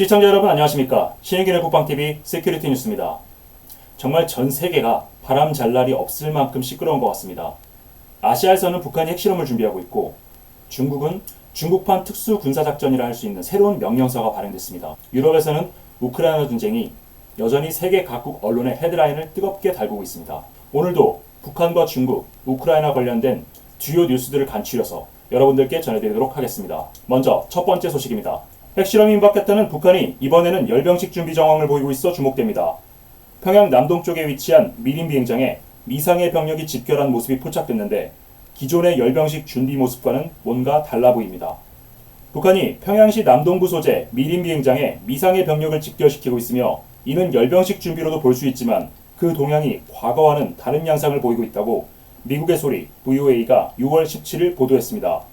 시청자 여러분 안녕하십니까. 신일균의 국방TV 세큐리티 뉴스입니다. 정말 전 세계가 바람 잘 날이 없을 만큼 시끄러운 것 같습니다. 아시아에서는 북한이 핵실험을 준비하고 있고, 중국은 중국판 특수군사작전이라 할 수 있는 새로운 명령서가 발행됐습니다. 유럽에서는 우크라이나 전쟁이 여전히 세계 각국 언론의 헤드라인을 뜨겁게 달구고 있습니다. 오늘도 북한과 중국, 우크라이나 관련된 주요 뉴스들을 간추려서 여러분들께 전해드리도록 하겠습니다. 먼저 첫 번째 소식입니다. 핵실험이 임박했다는 북한이 이번에는 열병식 준비 정황을 보이고 있어 주목됩니다. 평양 남동쪽에 위치한 미림 비행장에 미상의 병력이 집결한 모습이 포착됐는데 기존의 열병식 준비 모습과는 뭔가 달라 보입니다. 북한이 평양시 남동부 소재 미림 비행장에 미상의 병력을 집결시키고 있으며 이는 열병식 준비로도 볼 수 있지만 그 동향이 과거와는 다른 양상을 보이고 있다고 미국의 소리 VOA가 6월 17일 보도했습니다.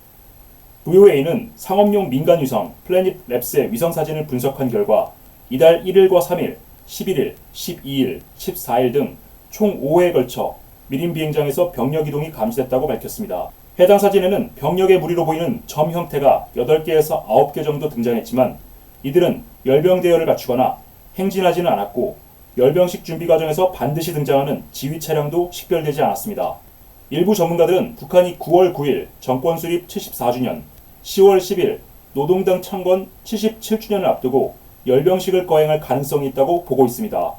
VOA는 상업용 민간 위성 플래닛 랩스의 위성 사진을 분석한 결과 이달 1일과 3일, 11일, 12일, 14일 등 총 5회에 걸쳐 미림 비행장에서 병력 이동이 감지됐다고 밝혔습니다. 해당 사진에는 병력의 무리로 보이는 점 형태가 8개에서 9개 정도 등장했지만 이들은 열병 대열을 갖추거나 행진하지는 않았고 열병식 준비 과정에서 반드시 등장하는 지휘 차량도 식별되지 않았습니다. 일부 전문가들은 북한이 9월 9일 정권 수립 74주년, 10월 10일 노동당 창건 77주년을 앞두고 열병식을 거행할 가능성이 있다고 보고 있습니다.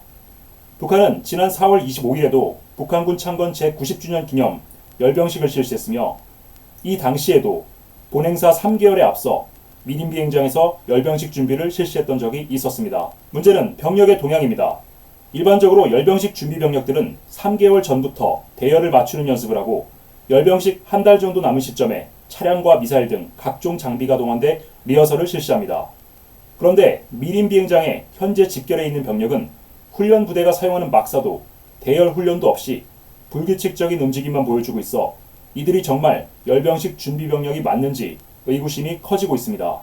북한은 지난 4월 25일에도 북한군 창건 제90주년 기념 열병식을 실시했으며 이 당시에도 본행사 3개월에 앞서 미림 비행장에서 열병식 준비를 실시했던 적이 있었습니다. 문제는 병력의 동향입니다. 일반적으로 열병식 준비 병력들은 3개월 전부터 대열을 맞추는 연습을 하고 열병식 한 달 정도 남은 시점에 차량과 미사일 등 각종 장비가 동원돼 리허설을 실시합니다. 그런데 미림 비행장에 현재 집결해 있는 병력은 훈련 부대가 사용하는 막사도 대열 훈련도 없이 불규칙적인 움직임만 보여주고 있어 이들이 정말 열병식 준비 병력이 맞는지 의구심이 커지고 있습니다.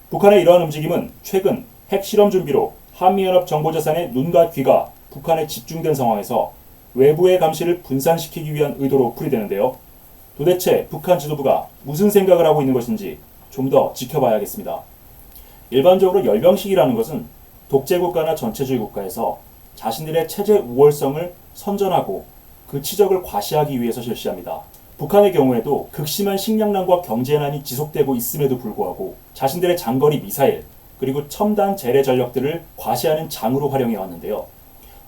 북한의 이러한 움직임은 최근 핵실험 준비로 한미연합 정보자산의 눈과 귀가 북한에 집중된 상황에서 외부의 감시를 분산시키기 위한 의도로 풀이되는데요. 도대체 북한 지도부가 무슨 생각을 하고 있는 것인지 좀 더 지켜봐야겠습니다. 일반적으로 열병식이라는 것은 독재국가나 전체주의 국가에서 자신들의 체제 우월성을 선전하고 그 치적을 과시하기 위해서 실시합니다. 북한의 경우에도 극심한 식량난과 경제난이 지속되고 있음에도 불구하고 자신들의 장거리 미사일 그리고 첨단 재래 전력들을 과시하는 장으로 활용해 왔는데요.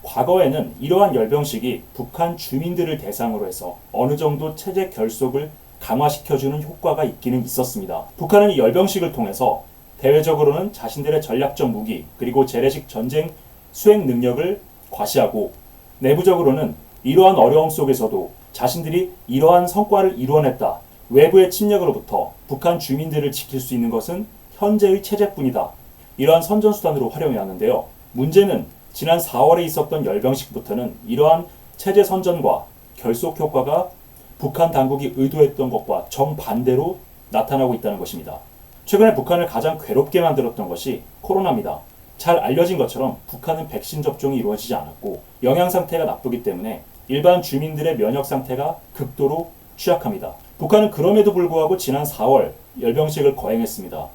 과거에는 이러한 열병식이 북한 주민들을 대상으로 해서 어느 정도 체제 결속을 강화시켜주는 효과가 있기는 있었습니다. 북한은 이 열병식을 통해서 대외적으로는 자신들의 전략적 무기 그리고 재래식 전쟁 수행 능력을 과시하고 내부적으로는 이러한 어려움 속에서도 자신들이 이러한 성과를 이루어냈다. 외부의 침략으로부터 북한 주민들을 지킬 수 있는 것은 현재의 체제뿐이다. 이러한 선전수단으로 활용해 왔는데요. 문제는 지난 4월에 있었던 열병식부터는 이러한 체제 선전과 결속 효과가 북한 당국이 의도했던 것과 정반대로 나타나고 있다는 것입니다. 최근에 북한을 가장 괴롭게 만들었던 것이 코로나입니다. 잘 알려진 것처럼 북한은 백신 접종이 이루어지지 않았고 영양 상태가 나쁘기 때문에 일반 주민들의 면역 상태가 극도로 취약합니다. 북한은 그럼에도 불구하고 지난 4월 열병식을 거행했습니다.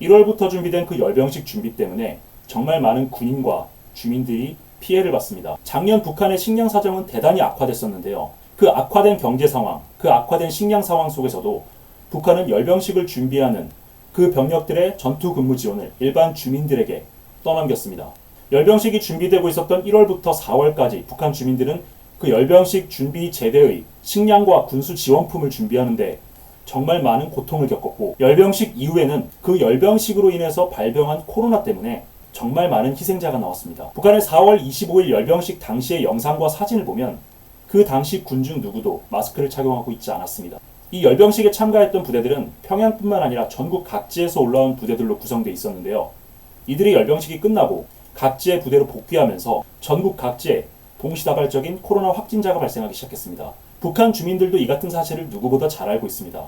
1월부터 준비된 그 열병식 준비 때문에 정말 많은 군인과 주민들이 피해를 봤습니다. 작년 북한의 식량 사정은 대단히 악화됐었는데요. 그 악화된 경제 상황, 그 악화된 식량 상황 속에서도 북한은 열병식을 준비하는 그 병력들의 전투 근무 지원을 일반 주민들에게 떠넘겼습니다. 열병식이 준비되고 있었던 1월부터 4월까지 북한 주민들은 그 열병식 준비 제대의 식량과 군수 지원품을 준비하는데 정말 많은 고통을 겪었고 열병식 이후에는 그 열병식으로 인해서 발병한 코로나 때문에 정말 많은 희생자가 나왔습니다. 북한의 4월 25일 열병식 당시의 영상과 사진을 보면 그 당시 군중 누구도 마스크를 착용하고 있지 않았습니다. 이 열병식에 참가했던 부대들은 평양뿐만 아니라 전국 각지에서 올라온 부대들로 구성되어 있었는데요. 이들이 열병식이 끝나고 각지의 부대로 복귀하면서 전국 각지에 동시다발적인 코로나 확진자가 발생하기 시작했습니다. 북한 주민들도 이 같은 사실을 누구보다 잘 알고 있습니다.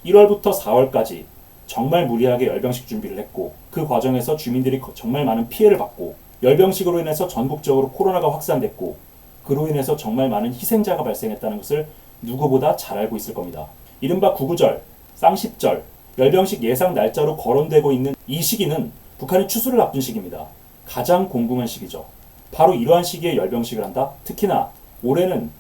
1월부터 4월까지 정말 무리하게 열병식 준비를 했고 그 과정에서 주민들이 정말 많은 피해를 받고 열병식으로 인해서 전국적으로 코로나가 확산됐고 그로 인해서 정말 많은 희생자가 발생했다는 것을 누구보다 잘 알고 있을 겁니다. 이른바 구구절, 쌍십절, 열병식 예상 날짜로 거론되고 있는 이 시기는 북한이 추수를 앞둔 시기입니다. 가장 공공한 시기죠. 바로 이러한 시기에 열병식을 한다? 특히나 올해는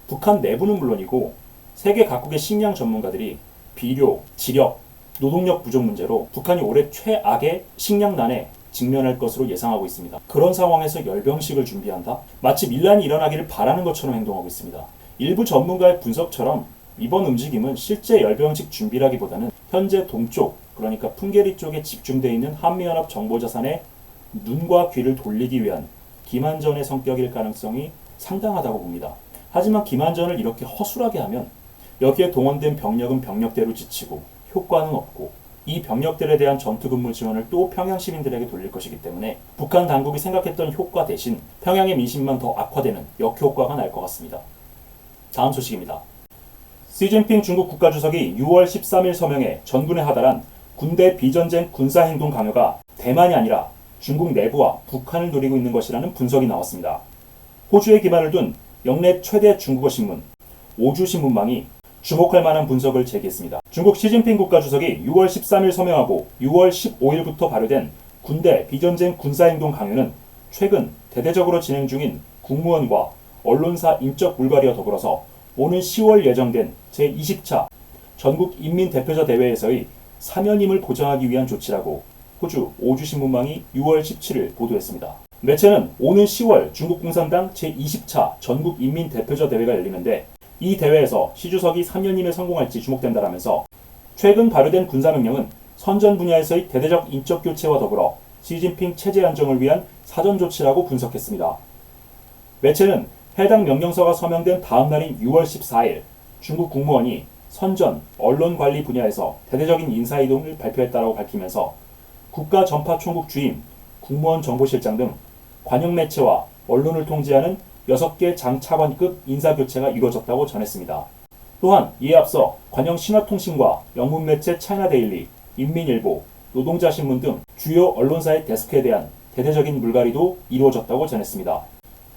북한 내부는 물론이고 세계 각국의 식량 전문가들이 비료, 지력, 노동력 부족 문제로 북한이 올해 최악의 식량난에 직면할 것으로 예상하고 있습니다. 그런 상황에서 열병식을 준비한다? 마치 밀란이 일어나기를 바라는 것처럼 행동하고 있습니다. 일부 전문가의 분석처럼 이번 움직임은 실제 열병식 준비라기보다는 현재 동쪽, 그러니까 풍계리 쪽에 집중되어 있는 한미연합 정보자산에 눈과 귀를 돌리기 위한 기만전의 성격일 가능성이 상당하다고 봅니다. 하지만 기만전을 이렇게 허술하게 하면 여기에 동원된 병력은 병력대로 지치고 효과는 없고 이 병력들에 대한 전투근무 지원을 또 평양 시민들에게 돌릴 것이기 때문에 북한 당국이 생각했던 효과 대신 평양의 민심만 더 악화되는 역효과가 날 것 같습니다. 다음 소식입니다. 시진핑 중국 국가주석이 6월 13일 서명에 전군에 하달한 군대 비전쟁 군사행동 강요가 대만이 아니라 중국 내부와 북한을 노리고 있는 것이라는 분석이 나왔습니다. 호주에 기반을 둔 역내 최대 중국어 신문 오주신문망이 주목할 만한 분석을 제기했습니다. 중국 시진핑 국가주석이 6월 13일 서명하고 6월 15일부터 발효된 군대 비전쟁 군사행동 강요는 최근 대대적으로 진행 중인 국무원과 언론사 인적 불가리와 더불어서 오는 10월 예정된 제20차 전국 인민대표자 대회에서의 사면임을 보장하기 위한 조치라고 호주 오주신문망이 6월 17일 보도했습니다. 매체는 오는 10월 중국 공산당 제20차 전국 인민대표자 대회가 열리는데 이 대회에서 시 주석이 3년임에 성공할지 주목된다라면서 최근 발효된 군사명령은 선전 분야에서의 대대적 인적 교체와 더불어 시진핑 체제 안정을 위한 사전 조치라고 분석했습니다. 매체는 해당 명령서가 서명된 다음 날인 6월 14일 중국 국무원이 선전, 언론 관리 분야에서 대대적인 인사이동을 발표했다라고 밝히면서 국가전파총국 주임, 국무원 정보실장 등 관영 매체와 언론을 통제하는 6개 장차관급 인사교체가 이루어졌다고 전했습니다. 또한 이에 앞서 관영 신화통신과 영문 매체 차이나데일리, 인민일보, 노동자신문 등 주요 언론사의 데스크에 대한 대대적인 물갈이도 이루어졌다고 전했습니다.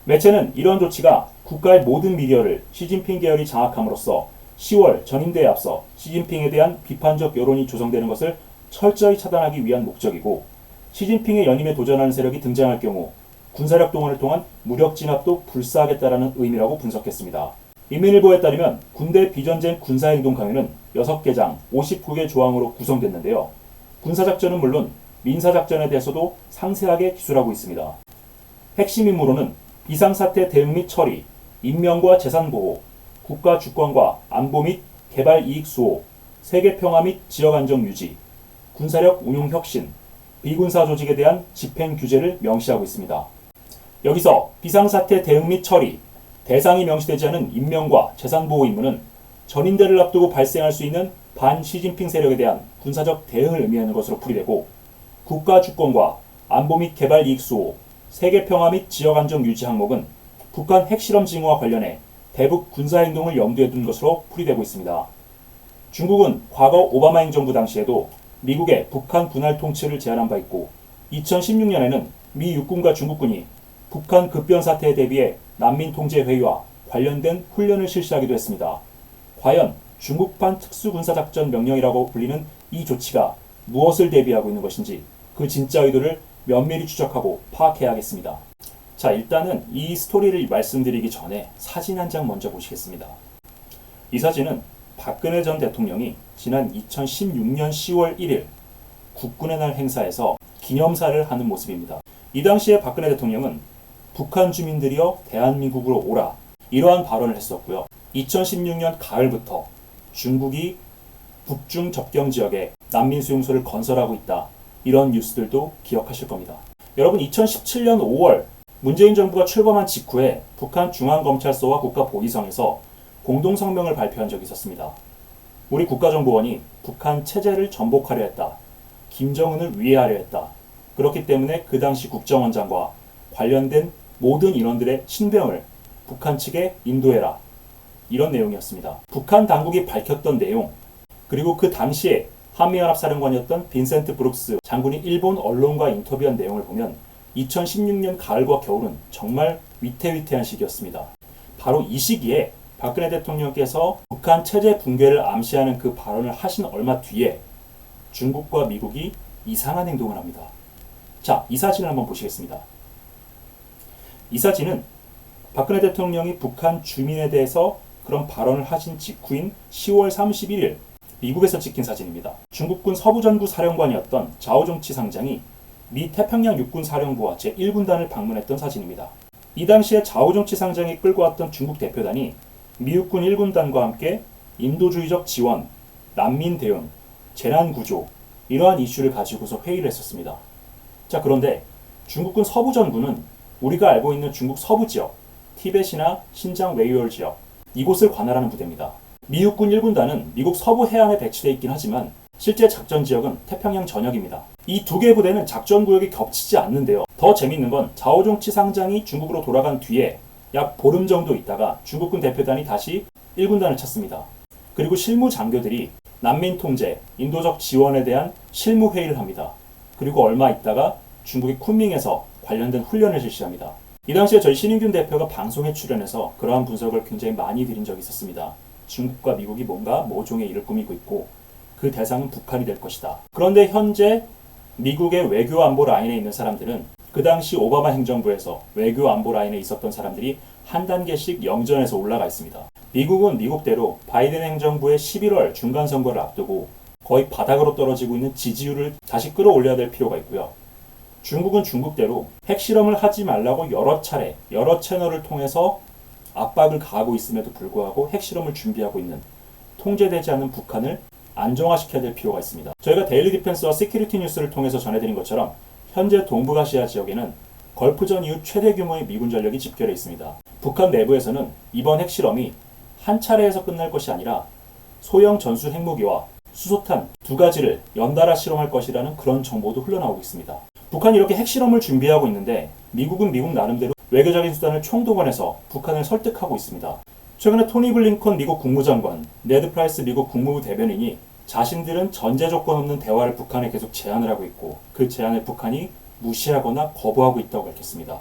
매체는 이러한 조치가 국가의 모든 미디어를 시진핑 계열이 장악함으로써 10월 전임대에 앞서 시진핑에 대한 비판적 여론이 조성되는 것을 철저히 차단하기 위한 목적이고 시진핑의 연임에 도전하는 세력이 등장할 경우 군사력 동원을 통한 무력 진압도 불사하겠다라는 의미라고 분석했습니다. 인민일보에 따르면 군대 비전쟁 군사행동 강요는 6개 장 59개 조항으로 구성됐는데요. 군사작전은 물론 민사작전에 대해서도 상세하게 기술하고 있습니다. 핵심 임무로는 비상사태 대응 및 처리, 인명과 재산 보호, 국가 주권과 안보 및 개발 이익 수호, 세계 평화 및 지역 안정 유지, 군사력 운용 혁신, 비군사 조직에 대한 집행 규제를 명시하고 있습니다. 여기서 비상사태 대응 및 처리, 대상이 명시되지 않은 인명과 재산 보호 임무는 전임대를 앞두고 발생할 수 있는 반시진핑 세력에 대한 군사적 대응을 의미하는 것으로 풀이되고 국가 주권과 안보 및 개발 이익 수호, 세계 평화 및 지역 안정 유지 항목은 북한 핵실험 징후와 관련해 대북 군사행동을 염두에 둔 것으로 풀이되고 있습니다. 중국은 과거 오바마 행정부 당시에도 미국의 북한 분할 통치를 제안한 바 있고 2016년에는 미 육군과 중국군이 북한 급변 사태에 대비해 난민 통제 회의와 관련된 훈련을 실시하기도 했습니다. 과연 중국판 특수군사작전 명령이라고 불리는 이 조치가 무엇을 대비하고 있는 것인지 그 진짜 의도를 면밀히 추적하고 파악해야겠습니다. 자, 일단은 이 스토리를 말씀드리기 전에 사진 한 장 먼저 보시겠습니다. 이 사진은 박근혜 전 대통령이 지난 2016년 10월 1일 국군의 날 행사에서 기념사를 하는 모습입니다. 이 당시에 박근혜 대통령은 북한 주민들이여 대한민국으로 오라 이러한 발언을 했었고요. 2016년 가을부터 중국이 북중 접경 지역에 난민 수용소를 건설하고 있다. 이런 뉴스들도 기억하실 겁니다. 여러분 2017년 5월 문재인 정부가 출범한 직후에 북한 중앙검찰서와 국가보위성에서 공동성명을 발표한 적이 있었습니다. 우리 국가정보원이 북한 체제를 전복하려 했다. 김정은을 위해하려 했다. 그렇기 때문에 그 당시 국정원장과 관련된 모든 인원들의 신병을 북한 측에 인도해라. 이런 내용이었습니다. 북한 당국이 밝혔던 내용, 그리고 그 당시에 한미연합사령관이었던 빈센트 브룩스 장군이 일본 언론과 인터뷰한 내용을 보면 2016년 가을과 겨울은 정말 위태위태한 시기였습니다. 바로 이 시기에 박근혜 대통령께서 북한 체제 붕괴를 암시하는 그 발언을 하신 얼마 뒤에 중국과 미국이 이상한 행동을 합니다. 자, 이 사진을 한번 보시겠습니다. 이 사진은 박근혜 대통령이 북한 주민에 대해서 그런 발언을 하신 직후인 10월 31일 미국에서 찍힌 사진입니다. 중국군 서부전구 사령관이었던 자오종치 상장이 미 태평양 육군 사령부와 제1군단을 방문했던 사진입니다. 이 당시에 자오종치 상장이 끌고 왔던 중국 대표단이 미육군 1군단과 함께 인도주의적 지원, 난민 대응, 재난 구조 이러한 이슈를 가지고서 회의를 했었습니다. 자, 그런데 중국군 서부전구는 우리가 알고 있는 중국 서부 지역, 티벳이나 신장 웨이얼 지역 이곳을 관할하는 부대입니다. 미육군 1군단은 미국 서부 해안에 배치되어 있긴 하지만 실제 작전 지역은 태평양 전역입니다. 이 두 개의 부대는 작전 구역이 겹치지 않는데요. 더 재밌는 건 자오종치 상장이 중국으로 돌아간 뒤에 약 보름 정도 있다가 중국군 대표단이 다시 1군단을 찾습니다. 그리고 실무 장교들이 난민 통제, 인도적 지원에 대한 실무 회의를 합니다. 그리고 얼마 있다가 중국의 쿤밍에서 관련된 훈련을 실시합니다. 이 당시에 저희 신인균 대표가 방송에 출연해서 그러한 분석을 굉장히 많이 드린 적이 있었습니다. 중국과 미국이 뭔가 모종의 일을 꾸미고 있고 그 대상은 북한이 될 것이다. 그런데 현재 미국의 외교 안보 라인에 있는 사람들은 그 당시 오바마 행정부에서 외교 안보 라인에 있었던 사람들이 한 단계씩 영전에서 올라가 있습니다. 미국은 미국대로 바이든 행정부의 11월 중간선거를 앞두고 거의 바닥으로 떨어지고 있는 지지율을 다시 끌어올려야 될 필요가 있고요. 중국은 중국대로 핵실험을 하지 말라고 여러 차례, 여러 채널을 통해서 압박을 가하고 있음에도 불구하고 핵실험을 준비하고 있는 통제되지 않는 북한을 안정화시켜야 될 필요가 있습니다. 저희가 데일리 디펜스와 시큐리티 뉴스를 통해서 전해드린 것처럼 현재 동북아시아 지역에는 걸프전 이후 최대 규모의 미군 전력이 집결해 있습니다. 북한 내부에서는 이번 핵실험이 한 차례에서 끝날 것이 아니라 소형 전술 핵무기와 수소탄 두 가지를 연달아 실험할 것이라는 그런 정보도 흘러나오고 있습니다. 북한이 이렇게 핵실험을 준비하고 있는데 미국은 미국 나름대로 외교적인 수단을 총동원해서 북한을 설득하고 있습니다. 최근에 토니 블링컨 미국 국무장관, 네드 프라이스 미국 국무부 대변인이 자신들은 전제 조건 없는 대화를 북한에 계속 제안을 하고 있고 그 제안을 북한이 무시하거나 거부하고 있다고 밝혔습니다.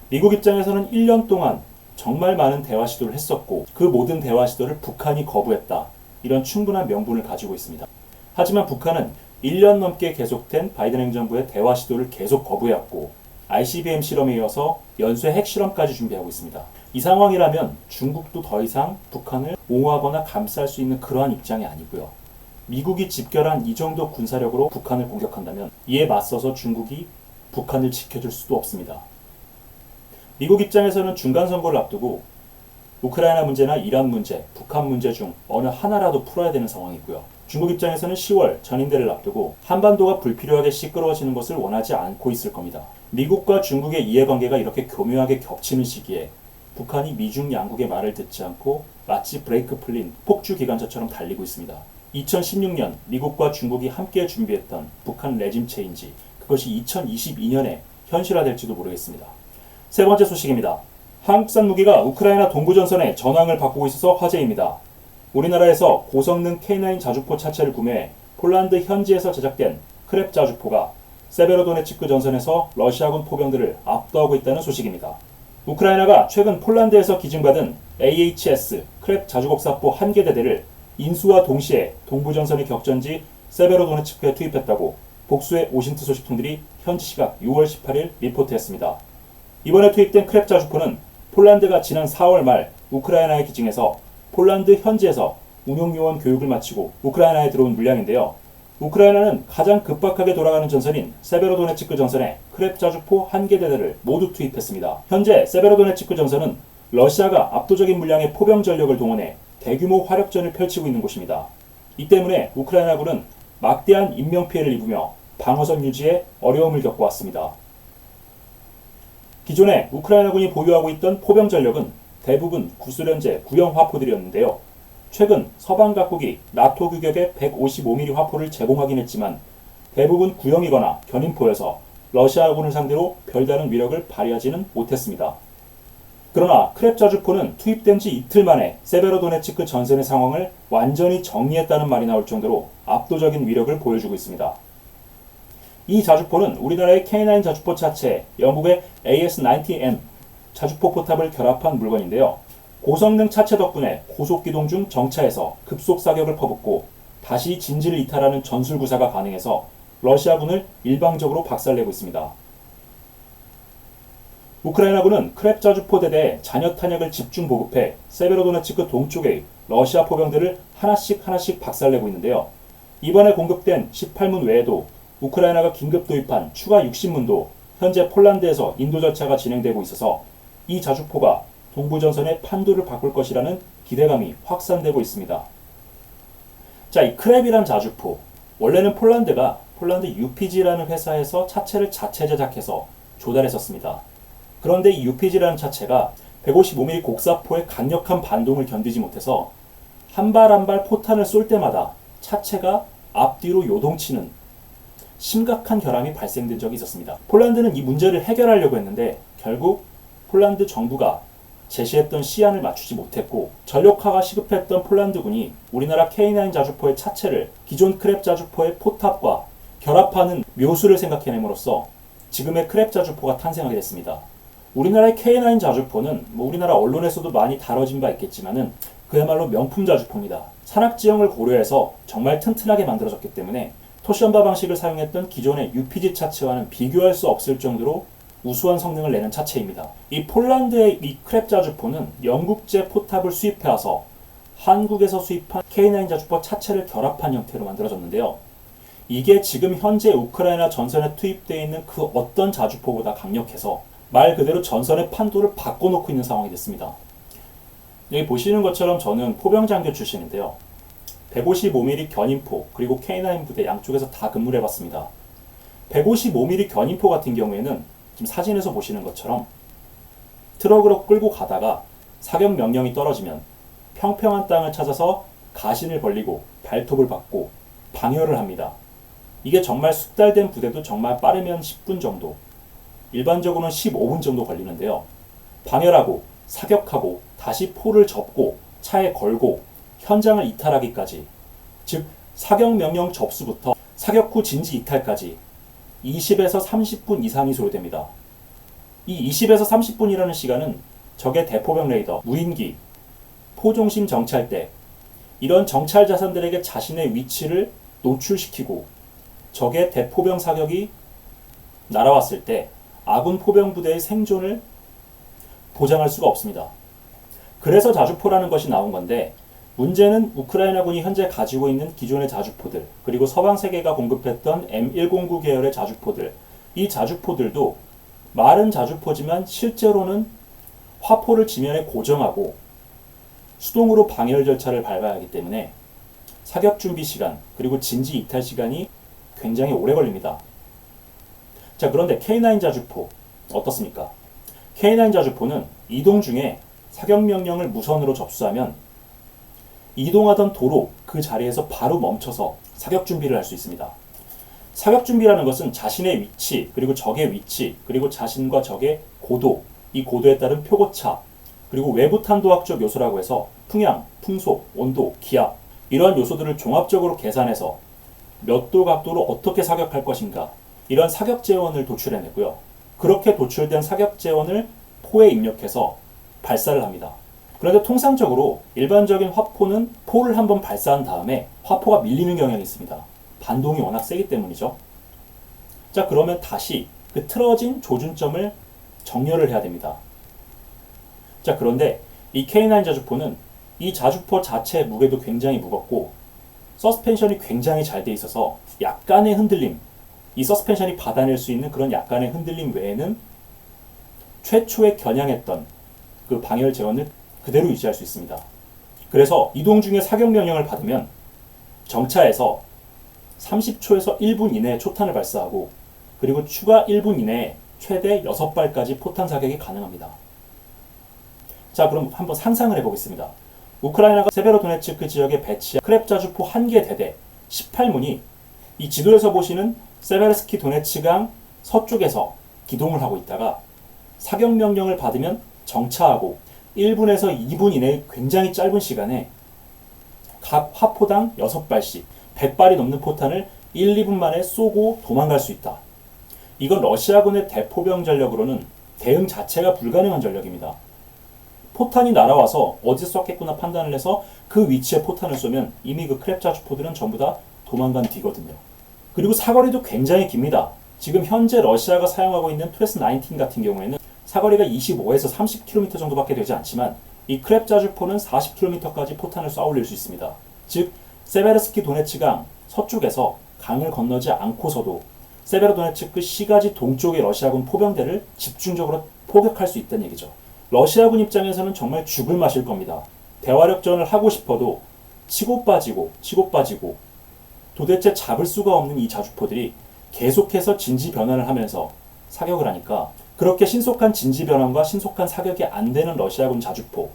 미국 입장에서는 1년 동안 정말 많은 대화 시도를 했었고 그 모든 대화 시도를 북한이 거부했다. 이런 충분한 명분을 가지고 있습니다. 하지만 북한은 1년 넘게 계속된 바이든 행정부의 대화 시도를 계속 거부해왔고 ICBM 실험에 이어서 연쇄 핵실험까지 준비하고 있습니다. 이 상황이라면 중국도 더 이상 북한을 옹호하거나 감쌀 수 있는 그러한 입장이 아니고요. 미국이 집결한 이 정도 군사력으로 북한을 공격한다면 이에 맞서서 중국이 북한을 지켜줄 수도 없습니다. 미국 입장에서는 중간선거를 앞두고 우크라이나 문제나 이란 문제, 북한 문제 중 어느 하나라도 풀어야 되는 상황이고요. 중국 입장에서는 10월 전인대를 앞두고 한반도가 불필요하게 시끄러워지는 것을 원하지 않고 있을 겁니다. 미국과 중국의 이해관계가 이렇게 교묘하게 겹치는 시기에 북한이 미중 양국의 말을 듣지 않고 마치 브레이크 풀린 폭주 기관차처럼 달리고 있습니다. 2016년 미국과 중국이 함께 준비했던 북한 레짐 체인지, 그것이 2022년에 현실화될지도 모르겠습니다. 세 번째 소식입니다. 한국산 무기가 우크라이나 동부전선에 전황을 바꾸고 있어서 화제입니다. 우리나라에서 고성능 K9 자주포 차체를 구매해 폴란드 현지에서 제작된 크랩 자주포가 세베로도네츠크 전선에서 러시아군 포병들을 압도하고 있다는 소식입니다. 우크라이나가 최근 폴란드에서 기증받은 AHS 크랩 자주곡사포 1개 대대를 인수와 동시에 동부전선의 격전지 세베로도네츠크에 투입했다고 복수의 오신트 소식통들이 현지 시각 6월 18일 리포트했습니다. 이번에 투입된 크랩 자주포는 폴란드가 지난 4월 말 우크라이나에 기증해서 폴란드 현지에서 운용요원 교육을 마치고 우크라이나에 들어온 물량인데요. 우크라이나는 가장 급박하게 돌아가는 전선인 세베로도네츠크 전선에 크랩 자주포 1개 대대를 모두 투입했습니다. 현재 세베로도네츠크 전선은 러시아가 압도적인 물량의 포병 전력을 동원해 대규모 화력전을 펼치고 있는 곳입니다. 이 때문에 우크라이나군은 막대한 인명피해를 입으며 방어선 유지에 어려움을 겪어왔습니다. 기존에 우크라이나군이 보유하고 있던 포병 전력은 대부분 구소련제 구형 화포들이었는데요. 최근 서방 각국이 나토 규격의 155mm 화포를 제공하긴 했지만 대부분 구형이거나 견인포여서 러시아군을 상대로 별다른 위력을 발휘하지는 못했습니다. 그러나 크랩 자주포는 투입된 지 이틀 만에 세베로도네츠크 전선의 상황을 완전히 정리했다는 말이 나올 정도로 압도적인 위력을 보여주고 있습니다. 이 자주포는 우리나라의 K9 자주포 차체, 영국의 AS-90M 자주포 포탑을 결합한 물건인데요. 고성능 차체 덕분에 고속기동 중 정차에서 급속 사격을 퍼붓고 다시 진지를 이탈하는 전술구사가 가능해서 러시아군을 일방적으로 박살내고 있습니다. 우크라이나군은 크랩 자주포대대에 잔여 탄약을 집중 보급해 세베로도네츠크 동쪽의 러시아 포병들을 하나씩 박살내고 있는데요. 이번에 공급된 18문 외에도 우크라이나가 긴급 도입한 추가 60문도 현재 폴란드에서 인도 절차가 진행되고 있어서 이 자주포가 동부전선의 판도를 바꿀 것이라는 기대감이 확산되고 있습니다. 자, 이 크랩이란 자주포, 원래는 폴란드가 폴란드 UPG라는 회사에서 차체를 자체 제작해서 조달했었습니다. 그런데 이 UPG라는 차체가 155mm 곡사포의 강력한 반동을 견디지 못해서 한 발 한 발 포탄을 쏠 때마다 차체가 앞뒤로 요동치는 심각한 결함이 발생된 적이 있었습니다. 폴란드는 이 문제를 해결하려고 했는데 결국 폴란드 정부가 제시했던 시안을 맞추지 못했고 전력화가 시급했던 폴란드군이 우리나라 K9 자주포의 차체를 기존 크랩 자주포의 포탑과 결합하는 묘수를 생각해냄으로써 지금의 크랩 자주포가 탄생하게 됐습니다. 우리나라의 K9 자주포는 우리나라 언론에서도 많이 다뤄진 바 있겠지만은 그야말로 명품 자주포입니다. 산악 지형을 고려해서 정말 튼튼하게 만들어졌기 때문에 토션바 방식을 사용했던 기존의 UPG 차체와는 비교할 수 없을 정도로 우수한 성능을 내는 차체입니다. 이 폴란드의 이 크랩 자주포는 영국제 포탑을 수입해와서 한국에서 수입한 K9 자주포 차체를 결합한 형태로 만들어졌는데요. 이게 지금 현재 우크라이나 전선에 투입되어 있는 그 어떤 자주포보다 강력해서 말 그대로 전선의 판도를 바꿔놓고 있는 상황이 됐습니다. 여기 보시는 것처럼 저는 포병장교 출신인데요. 155mm 견인포 그리고 K9 부대 양쪽에서 다 근무를 해봤습니다. 155mm 견인포 같은 경우에는 지금 사진에서 보시는 것처럼 트럭으로 끌고 가다가 사격 명령이 떨어지면 평평한 땅을 찾아서 가신을 벌리고 발톱을 받고 방열을 합니다. 이게 정말 숙달된 부대도 정말 빠르면 10분 정도, 일반적으로는 15분 정도 걸리는데요. 방열하고 사격하고 다시 포를 접고 차에 걸고 현장을 이탈하기까지, 즉 사격 명령 접수부터 사격 후 진지 이탈까지 20에서 30분 이상이 소요됩니다. 이 20에서 30분이라는 시간은 적의 대포병 레이더, 무인기, 포종심 정찰대, 이런 정찰 자산들에게 자신의 위치를 노출시키고 적의 대포병 사격이 날아왔을 때 아군 포병 부대의 생존을 보장할 수가 없습니다. 그래서 자주포라는 것이 나온 건데, 문제는 우크라이나군이 현재 가지고 있는 기존의 자주포들, 그리고 서방 세계가 공급했던 M109 계열의 자주포들, 이 자주포들도 말은 자주포지만 실제로는 화포를 지면에 고정하고 수동으로 방열 절차를 밟아야 하기 때문에 사격 준비 시간, 그리고 진지 이탈 시간이 굉장히 오래 걸립니다. 자, 그런데 K9 자주포 어떻습니까? K9 자주포는 이동 중에 사격 명령을 무선으로 접수하면 이동하던 도로 그 자리에서 바로 멈춰서 사격 준비를 할 수 있습니다. 사격 준비라는 것은 자신의 위치, 그리고 적의 위치, 그리고 자신과 적의 고도, 이 고도에 따른 표고차, 그리고 외부 탄도학적 요소라고 해서 풍향, 풍속, 온도, 기압, 이러한 요소들을 종합적으로 계산해서 몇 도 각도로 어떻게 사격할 것인가, 이런 사격 재원을 도출해내고요. 그렇게 도출된 사격 재원을 포에 입력해서 발사를 합니다. 그런데 통상적으로 일반적인 화포는 포를 한번 발사한 다음에 화포가 밀리는 경향이 있습니다. 반동이 워낙 세기 때문이죠. 자, 그러면 다시 그 틀어진 조준점을 정렬을 해야 됩니다. 자, 그런데 이 K9 자주포는 이 자주포 자체의 무게도 굉장히 무겁고 서스펜션이 굉장히 잘 돼 있어서 약간의 흔들림, 이 서스펜션이 받아낼 수 있는 그런 약간의 흔들림 외에는 최초에 겨냥했던 그 방열 재원을 그대로 유지할 수 있습니다. 그래서 이동 중에 사격 명령을 받으면 정차에서 30초에서 1분 이내에 초탄을 발사하고, 그리고 추가 1분 이내에 최대 6발까지 포탄 사격이 가능합니다. 자, 그럼 한번 상상을 해보겠습니다. 우크라이나가 세베로도네츠크 지역에 배치한 크랩 자주포 1개 대대 18문이 이 지도에서 보시는 세베르스키 도네츠강 서쪽에서 기동을 하고 있다가 사격 명령을 받으면 정차하고 1분에서 2분 이내의 굉장히 짧은 시간에 각 화포당 6발씩 100발이 넘는 포탄을 1, 2분 만에 쏘고 도망갈 수 있다. 이건 러시아군의 대포병 전력으로는 대응 자체가 불가능한 전력입니다. 포탄이 날아와서 어디서 쐈겠구나 판단을 해서 그 위치에 포탄을 쏘면 이미 그 크랩 자주포들은 전부 다 도망간 뒤거든요. 그리고 사거리도 굉장히 깁니다. 지금 현재 러시아가 사용하고 있는 투S-19 같은 경우에는 사거리가 25에서 30km 정도밖에 되지 않지만 이 크랩 자주포는 40km까지 포탄을 쏴 올릴 수 있습니다. 즉 세베르스키 도네츠강 서쪽에서 강을 건너지 않고서도 세베로도네츠크 시가지 동쪽의 러시아군 포병대를 집중적으로 포격할 수 있다는 얘기죠. 러시아군 입장에서는 정말 죽을 맛일 겁니다. 대화력전을 하고 싶어도 치고 빠지고 도대체 잡을 수가 없는 이 자주포들이 계속해서 진지 변환을 하면서 사격을 하니까 그렇게 신속한 진지 변환과 신속한 사격이 안 되는 러시아군 자주포,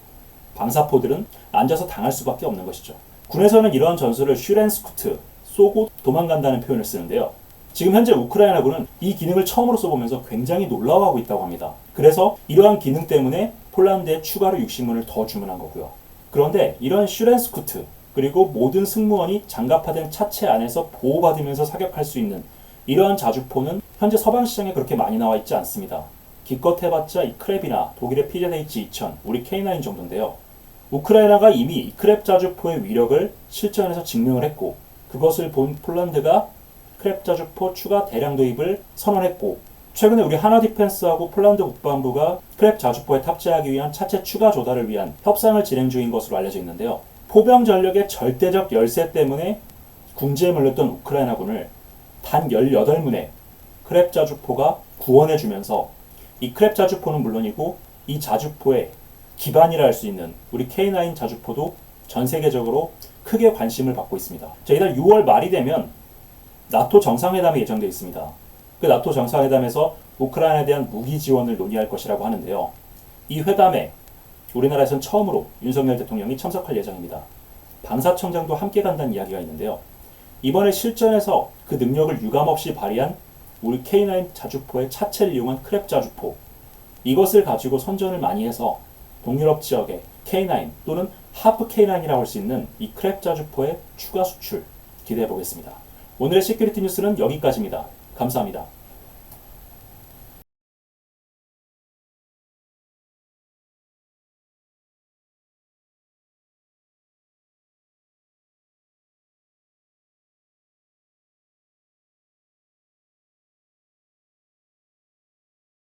방사포들은 앉아서 당할 수밖에 없는 것이죠. 군에서는 이러한 전술을 슈렌스쿠트, 쏘고 도망간다는 표현을 쓰는데요. 지금 현재 우크라이나군은 이 기능을 처음으로 써보면서 굉장히 놀라워하고 있다고 합니다. 그래서 이러한 기능 때문에 폴란드에 추가로 60문을 더 주문한 거고요. 그런데 이런 슈렌스쿠트 그리고 모든 승무원이 장갑화된 차체 안에서 보호받으면서 사격할 수 있는 이러한 자주포는 현재 서방 시장에 그렇게 많이 나와 있지 않습니다. 기껏 해봤자 이 크랩이나 독일의 PZH-2000, 우리 K9 정도인데요. 우크라이나가 이미 이 크랩 자주포의 위력을 실전에서 증명을 했고 그것을 본 폴란드가 크랩 자주포 추가 대량 도입을 선언했고 최근에 우리 하나디펜스하고 폴란드 국방부가 크랩 자주포에 탑재하기 위한 차체 추가 조달을 위한 협상을 진행 중인 것으로 알려져 있는데요. 포병 전력의 절대적 열세 때문에 궁지에 몰렸던 우크라이나군을 단 18문의 크랩 자주포가 구원해주면서 이 크랩 자주포는 물론이고 이 자주포의 기반이라 할 수 있는 우리 K9 자주포도 전 세계적으로 크게 관심을 받고 있습니다. 자, 이달 6월 말이 되면 나토 정상회담이 예정되어 있습니다. 그 나토 정상회담에서 우크라이나에 대한 무기 지원을 논의할 것이라고 하는데요. 이 회담에 우리나라에선 처음으로 윤석열 대통령이 참석할 예정입니다. 방사청장도 함께 간다는 이야기가 있는데요. 이번에 실전에서 그 능력을 유감없이 발휘한 우리 K9 자주포의 차체를 이용한 크랩 자주포 이것을 가지고 선전을 많이 해서 동유럽 지역의 K9 또는 하프 K9이라고 할 수 있는 이 크랩 자주포의 추가 수출 기대해 보겠습니다. 오늘의 시큐리티 뉴스는 여기까지입니다. 감사합니다.